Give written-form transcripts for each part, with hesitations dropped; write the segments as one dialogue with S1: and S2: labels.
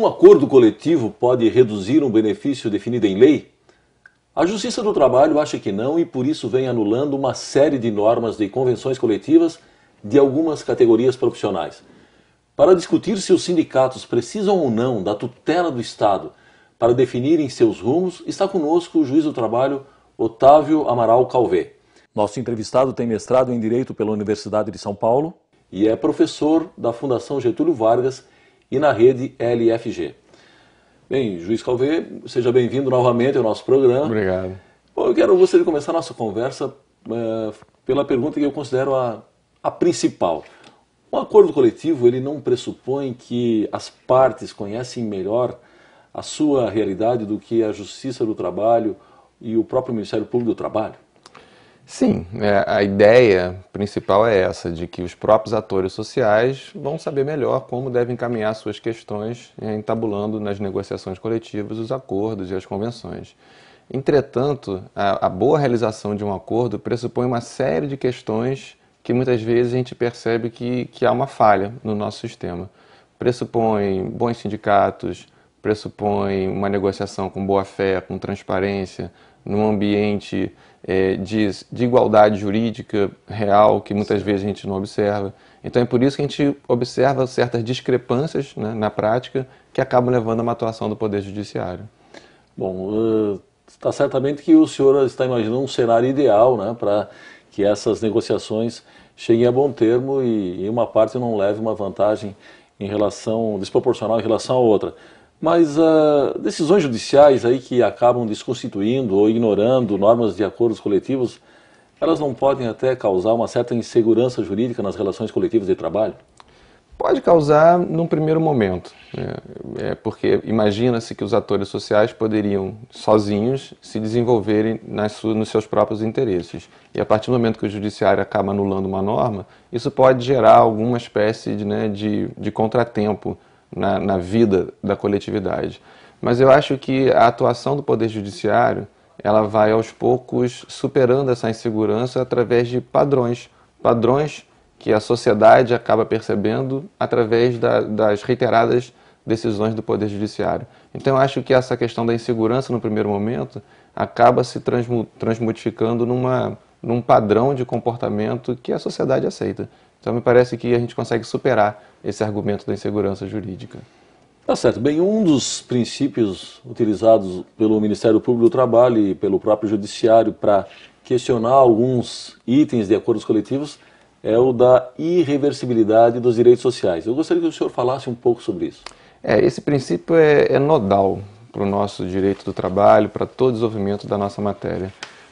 S1: Um acordo coletivo pode reduzir um benefício definido em lei? A Justiça do Trabalho acha que não e por isso vem anulando uma série de normas de convenções coletivas de algumas categorias profissionais. Para discutir se os sindicatos precisam ou não da tutela do Estado para definirem seus rumos, está conosco o juiz do trabalho Otávio Amaral Calvé. Nosso entrevistado tem mestrado em Direito pela Universidade de São Paulo e é professor da Fundação Getúlio Vargas e na rede LFG. Bem, juiz Calvé, seja bem-vindo novamente ao nosso programa.
S2: Obrigado.
S1: Bom, eu gostaria de começar a nossa conversa pela pergunta que eu considero a principal. Um acordo coletivo, ele não pressupõe que as partes conhecem melhor a sua realidade do que a Justiça do Trabalho e o próprio Ministério Público do Trabalho?
S2: Sim, a ideia principal é essa, de que os próprios atores sociais vão saber melhor como devem encaminhar suas questões, entabulando nas negociações coletivas os acordos e as convenções. Entretanto, a boa realização de um acordo pressupõe uma série de questões que muitas vezes a gente percebe que há uma falha no nosso sistema. Pressupõe bons sindicatos, pressupõe uma negociação com boa-fé, com transparência, num ambiente de igualdade jurídica real, que muitas vezes a gente não observa. Então é por isso que a gente observa certas discrepâncias, né, na prática, que acabam levando a uma atuação do Poder Judiciário.
S1: Bom, está certamente que o senhor está imaginando um cenário ideal, né, para que essas negociações cheguem a bom termo e uma parte não leve uma vantagem desproporcional em relação à outra. Mas decisões judiciais aí que acabam desconstituindo ou ignorando normas de acordos coletivos, elas não podem até causar uma certa insegurança jurídica nas relações coletivas de trabalho?
S2: Pode causar num primeiro momento, né? Porque imagina-se que os atores sociais poderiam, sozinhos, se desenvolverem nos seus próprios interesses. E a partir do momento que o judiciário acaba anulando uma norma, isso pode gerar alguma espécie de contratempo na vida da coletividade. Mas eu acho que a atuação do Poder Judiciário, ela vai aos poucos superando essa insegurança através de padrões que a sociedade acaba percebendo através das reiteradas decisões do Poder Judiciário. Então eu acho que essa questão da insegurança no primeiro momento acaba se transmutificando num padrão de comportamento que a sociedade aceita. Então me parece que a gente consegue superar esse argumento da insegurança jurídica.
S1: Tá certo. Bem, um dos princípios utilizados pelo Ministério Público do Trabalho e pelo próprio Judiciário para questionar alguns itens de acordos coletivos é o da irreversibilidade dos direitos sociais. Eu gostaria que o senhor falasse um pouco sobre isso.
S2: Esse princípio é nodal para o nosso direito do trabalho, para todo o desenvolvimento da nossa matéria.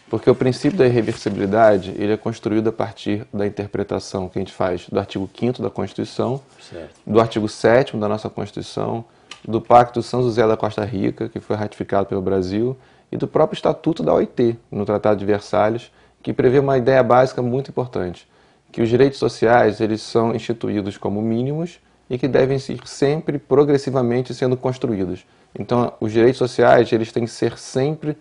S2: Porque o princípio da irreversibilidade, ele é construído a partir da interpretação que a gente faz do artigo 5º da Constituição, certo, do artigo 7º da nossa Constituição, do Pacto São José da Costa Rica, que foi ratificado pelo Brasil, e do próprio Estatuto da OIT, no Tratado de Versalhes, que prevê uma ideia básica muito importante, que os direitos sociais eles são instituídos como mínimos e que devem ser sempre progressivamente sendo construídos. Então, os direitos sociais eles têm que ser sempre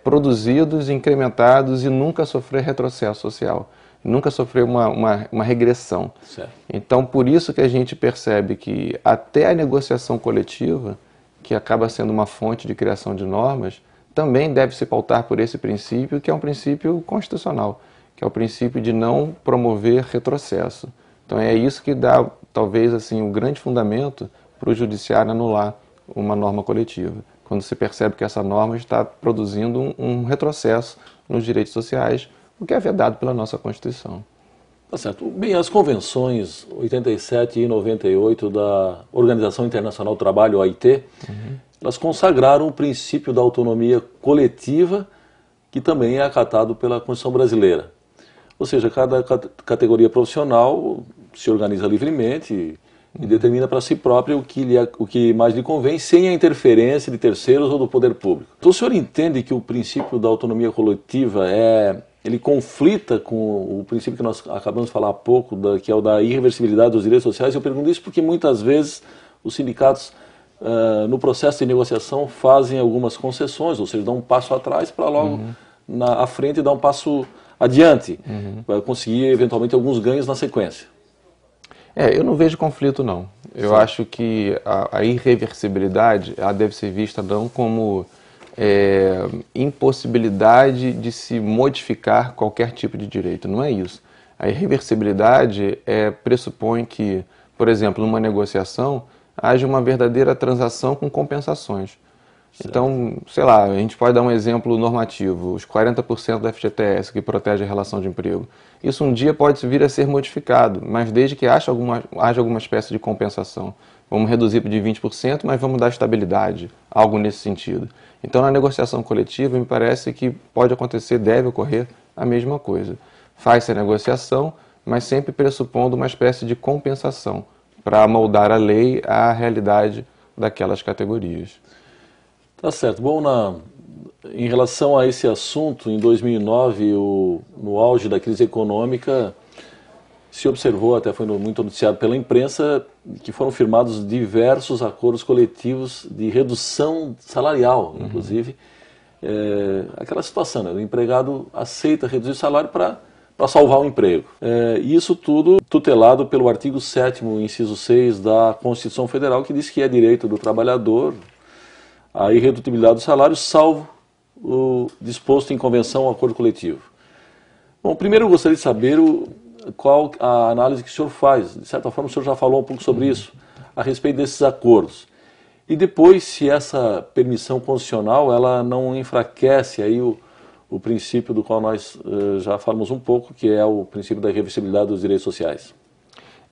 S2: produzidos, incrementados e nunca sofrer retrocesso social, nunca sofrer uma regressão. Certo. Então, por isso que a gente percebe que até a negociação coletiva, que acaba sendo uma fonte de criação de normas, também deve se pautar por esse princípio, que é um princípio constitucional, que é o princípio de não promover retrocesso. Então é isso que dá, talvez, assim, um grande fundamento para o judiciário anular uma norma coletiva, quando se percebe que essa norma está produzindo um retrocesso nos direitos sociais, o que é vedado pela nossa Constituição.
S1: Tá certo. Bem, as convenções 87 e 98 da Organização Internacional do Trabalho, OIT, elas consagraram o princípio da autonomia coletiva, que também é acatado pela Constituição brasileira. Ou seja, cada categoria profissional se organiza livremente e determina para si própria o que mais lhe convém, sem a interferência de terceiros ou do poder público. Então o senhor entende que o princípio da autonomia coletiva ele conflita com o princípio que nós acabamos de falar há pouco, que é o da irreversibilidade dos direitos sociais? Eu pergunto isso porque muitas vezes os sindicatos, no processo de negociação, fazem algumas concessões, ou seja, dão um passo atrás para logo à frente dar um passo adiante, para conseguir eventualmente alguns ganhos na sequência.
S2: Eu não vejo conflito, não. Eu acho que a irreversibilidade ela deve ser vista não como impossibilidade de se modificar qualquer tipo de direito. Não é isso. A irreversibilidade pressupõe que, por exemplo, numa negociação, haja uma verdadeira transação com compensações. Certo. Então, sei lá, a gente pode dar um exemplo normativo, os 40% da FGTS que protege a relação de emprego. Isso um dia pode vir a ser modificado, mas desde que haja alguma espécie de compensação. Vamos reduzir de 20%, mas vamos dar estabilidade, algo nesse sentido. Então, na negociação coletiva, me parece que pode acontecer, deve ocorrer a mesma coisa. Faz-se a negociação, mas sempre pressupondo uma espécie de compensação para moldar a lei à realidade daquelas categorias.
S1: Tá certo. Bom, em relação a esse assunto, em 2009, no auge da crise econômica, se observou, até foi muito noticiado pela imprensa, que foram firmados diversos acordos coletivos de redução salarial, inclusive. Aquela situação, né? O empregado aceita reduzir o salário para salvar o emprego. Isso tudo tutelado pelo artigo 7º, inciso 6 da Constituição Federal, que diz que é direito do trabalhador a irredutibilidade do salário, salvo o disposto em convenção ou acordo coletivo. Bom, primeiro eu gostaria de saber qual a análise que o senhor faz. De certa forma, o senhor já falou um pouco sobre isso, a respeito desses acordos. E depois, se essa permissão constitucional ela não enfraquece aí o princípio do qual nós já falamos um pouco, que é o princípio da irreversibilidade dos direitos sociais.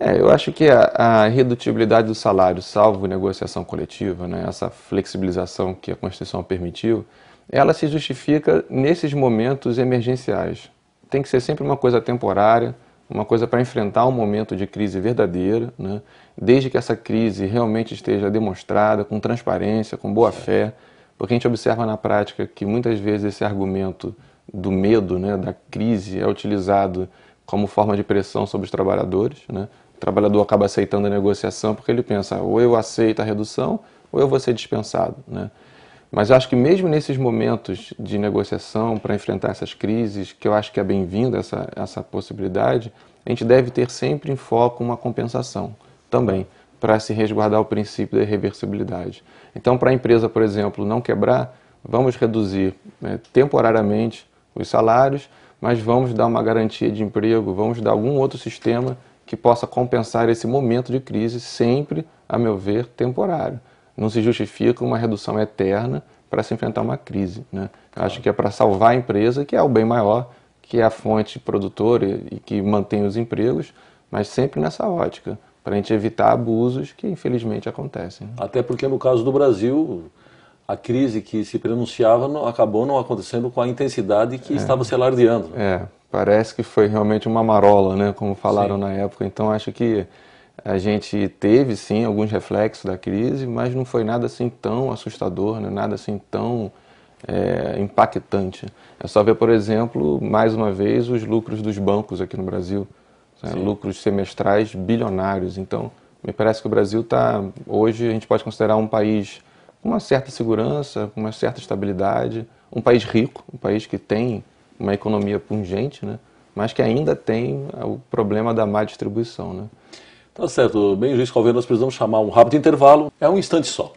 S2: Eu acho que a irredutibilidade do salário, salvo negociação coletiva, né, essa flexibilização que a Constituição permitiu, ela se justifica nesses momentos emergenciais. Tem que ser sempre uma coisa temporária, uma coisa para enfrentar um momento de crise verdadeira, né, desde que essa crise realmente esteja demonstrada, com transparência, com boa fé, porque a gente observa na prática que muitas vezes esse argumento do medo, né, da crise, é utilizado como forma de pressão sobre os trabalhadores, né? O trabalhador acaba aceitando a negociação porque ele pensa, ou eu aceito a redução, ou eu vou ser dispensado, né? Mas eu acho que mesmo nesses momentos de negociação para enfrentar essas crises, que eu acho que é bem-vinda essa possibilidade, a gente deve ter sempre em foco uma compensação também, para se resguardar o princípio da irreversibilidade. Então, para a empresa, por exemplo, não quebrar, vamos reduzir temporariamente os salários, mas vamos dar uma garantia de emprego, vamos dar algum outro sistema que possa compensar esse momento de crise, sempre, a meu ver, temporário. Não se justifica uma redução eterna para se enfrentar uma crise, né? Acho que é para salvar a empresa, que é o bem maior, que é a fonte produtora e que mantém os empregos, mas sempre nessa ótica, para a gente evitar abusos que infelizmente acontecem.
S1: Até porque no caso do Brasil, a crise que se prenunciava acabou não acontecendo com a intensidade que estava se alardeando.
S2: Parece que foi realmente uma marola, né, como falaram na época. Então acho que a gente teve sim alguns reflexos da crise, mas não foi nada assim tão assustador, né, nada assim tão impactante. É só ver, por exemplo, mais uma vez, os lucros dos bancos aqui no Brasil, né, lucros semestrais bilionários. Então me parece que o Brasil está, hoje a gente pode considerar um país com uma certa segurança, com uma certa estabilidade, um país rico, um país que tem uma economia pungente, né, mas que ainda tem o problema da má distribuição, né.
S1: Tá certo. Bem, juiz Calveiro, nós precisamos chamar um rápido intervalo. É um instante só.